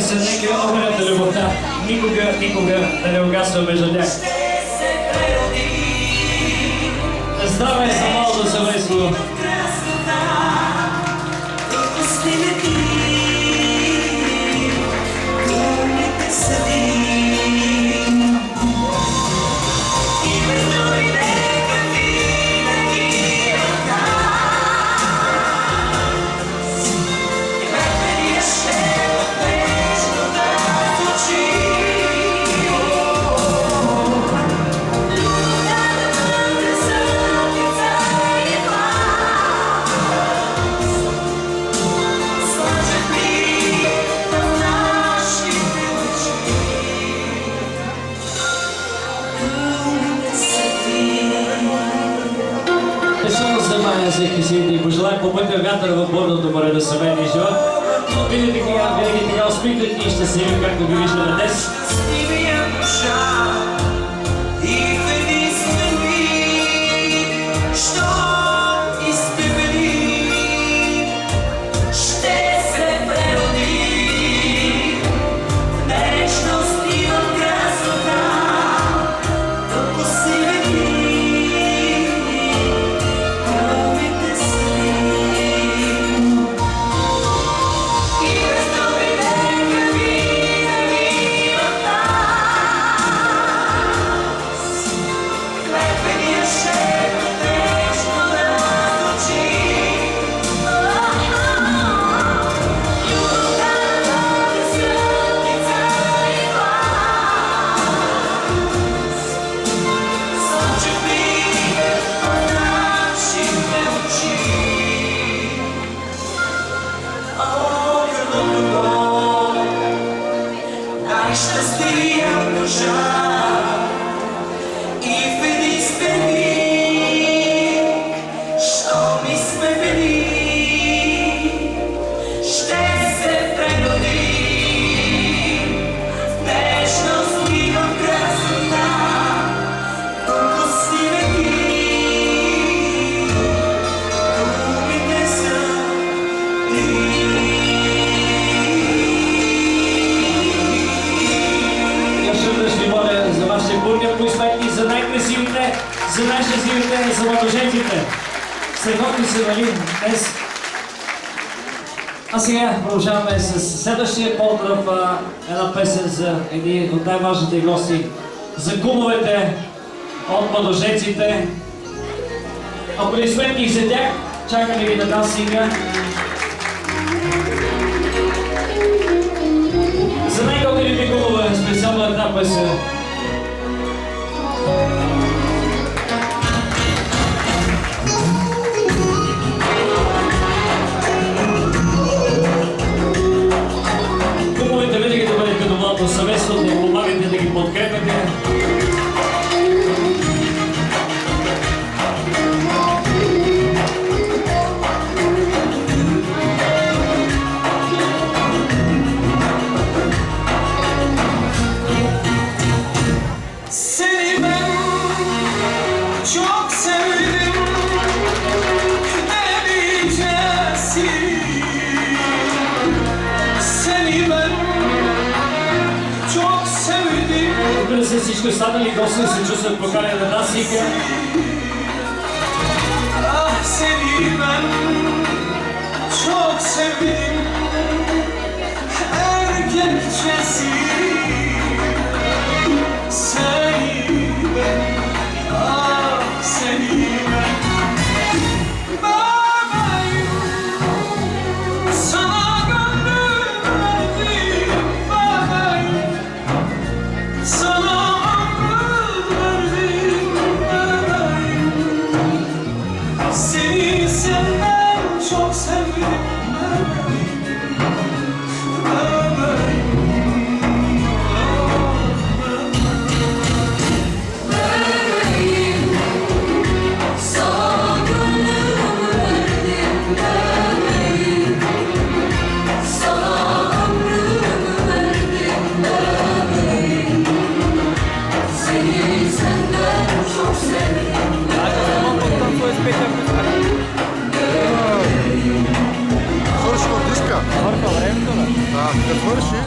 песен, нека огънят на любовта никога да не угасва между тях. Здраве за малото семейство! Всеки си и пожелаем по пътя вятър в бурното море на семейния живот. Винаги така успихте и щастливи, както ви виждаме днес. За най-красивите, за най-щастливите, за младоженците. Страхотни се вали днес. А сега продължаваме с следващия поздрав, една песен за едни от най-важните гости, за кумовете от младоженците. Аплодисменти за тях, чакаме ги на дансинга. За най-готините кумове специално една песен. Кумовете винаги да бъдете като малко съвестно, да помагате, да ги подкрепяте. Разбира се, всички останали гости се чувстват поканени на нас и seni ben çok sevdim erkekçesi seni ben seni ben babayım sana gönlüm verdim babayım sana seni senden çok sevdim. Като свърши,